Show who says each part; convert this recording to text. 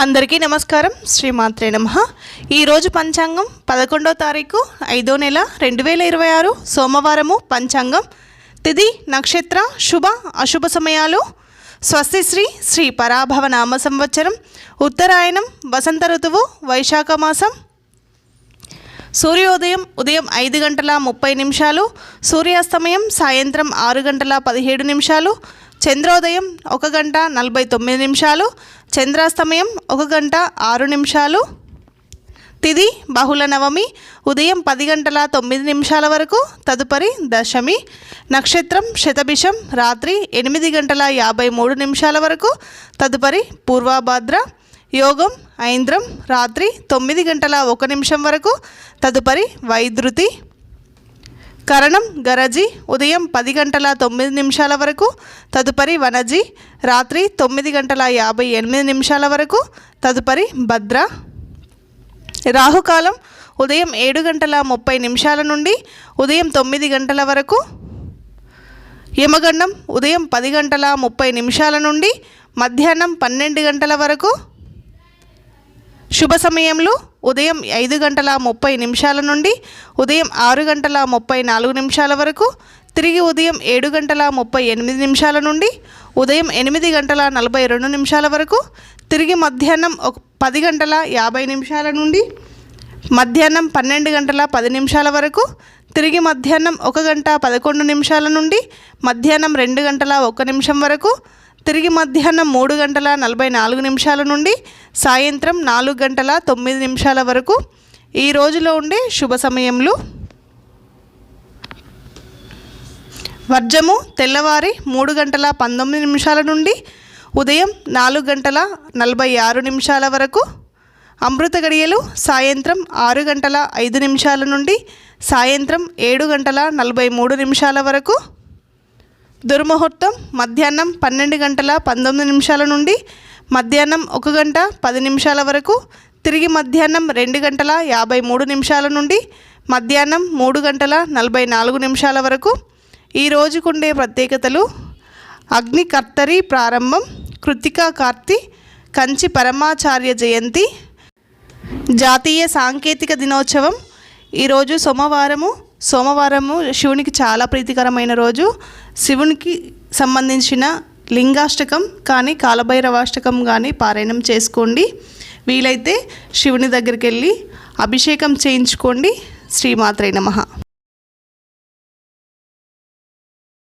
Speaker 1: అందరికీ నమస్కారం. శ్రీమాత్రే నమః. ఈరోజు పంచాంగం 11వ తారీఖు 5వ నెల 2026 సోమవారము. పంచాంగం తిథి నక్షత్ర శుభ అశుభ సమయాలు. స్వస్తి శ్రీ పరాభవ నామ సంవత్సరం, ఉత్తరాయణం, వసంత ఋతువు, వైశాఖ మాసం. సూర్యోదయం ఉదయం 5 గంటల 30 నిమిషాలు, సూర్యాస్తమయం సాయంత్రం 6 గంటల 17 నిమిషాలు, చంద్రోదయం 1 గంట 49 నిమిషాలు, చంద్రాస్తమయం 1 గంట 6 నిమిషాలు. తిథి బహుళ నవమి ఉదయం 10 గంటల 9 నిమిషాల వరకు, తదుపరి దశమి. నక్షత్రం శతభిషం రాత్రి 8 గంటల 53 నిమిషాల వరకు, తదుపరి పూర్వభాద్ర. యోగం ఐంద్రం రాత్రి 9 గంటల 1 నిమిషం వరకు, తదుపరి వైద్రుతి. కరణం గరజి ఉదయం 10 గంటల 9 నిమిషాల వరకు, తదుపరి వనజి రాత్రి 9 గంటల 58 నిమిషాల వరకు, తదుపరి భద్ర. రాహుకాలం ఉదయం 7 గంటల 30 నిమిషాల నుండి ఉదయం 9 గంటల వరకు. యమగండం ఉదయం 10 గంటల 30 నిమిషాల నుండి మధ్యాహ్నం 12 గంటల వరకు. శుభ సమయంలో ఉదయం 5 గంటల 30 నిమిషాల నుండి ఉదయం 6 గంటల 34 నిమిషాల వరకు, తిరిగి ఉదయం 7 గంటల 38 నిమిషాల నుండి ఉదయం 8 గంటల 42 నిమిషాల వరకు, తిరిగి మధ్యాహ్నం 10 గంటల 50 నిమిషాల నుండి మధ్యాహ్నం 12 గంటల 10 నిమిషాల వరకు, తిరిగి మధ్యాహ్నం 1 గంట 11 నిమిషాల నుండి మధ్యాహ్నం 2 గంటల 1 నిమిషం వరకు, తిరిగి మధ్యాహ్నం 3 గంటల 44 నిమిషాల నుండి సాయంత్రం 4 గంటల 9 నిమిషాల వరకు. ఈ రోజులో ఉండే శుభ సమయములు: వర్జము తెల్లవారి 3 గంటల 19 నిమిషాల నుండి ఉదయం 4 గంటల 46 నిమిషాల వరకు. అమృత గడియలు సాయంత్రం 6 గంటల 5 నిమిషాల నుండి సాయంత్రం 7 గంటల 43 నిమిషాల వరకు. దుర్ముహూర్తం మధ్యాహ్నం 12 గంటల 19 నిమిషాల నుండి మధ్యాహ్నం 1 గంట 10 నిమిషాల వరకు, తిరిగి మధ్యాహ్నం 2 గంటల 53 నిమిషాల నుండి మధ్యాహ్నం 3 గంటల 44 నిమిషాల వరకు. ఈ రోజుకుండే ప్రత్యేకతలు: అగ్ని కర్తరి ప్రారంభం, కృతికా కార్తి, కంచి పరమాచార్య జయంతి, జాతీయ సాంకేతిక దినోత్సవం. ఈరోజు సోమవారము శివునికి చాలా ప్రీతికరమైన రోజు. శివునికి సంబంధించిన లింగాష్టకం కానీ కాలభైరవాష్టకం కానీ పారాయణం చేసుకోండి. వీలైతే శివుని దగ్గరికి వెళ్ళి అభిషేకం చేయించుకోండి. శ్రీమాత్రే నమః.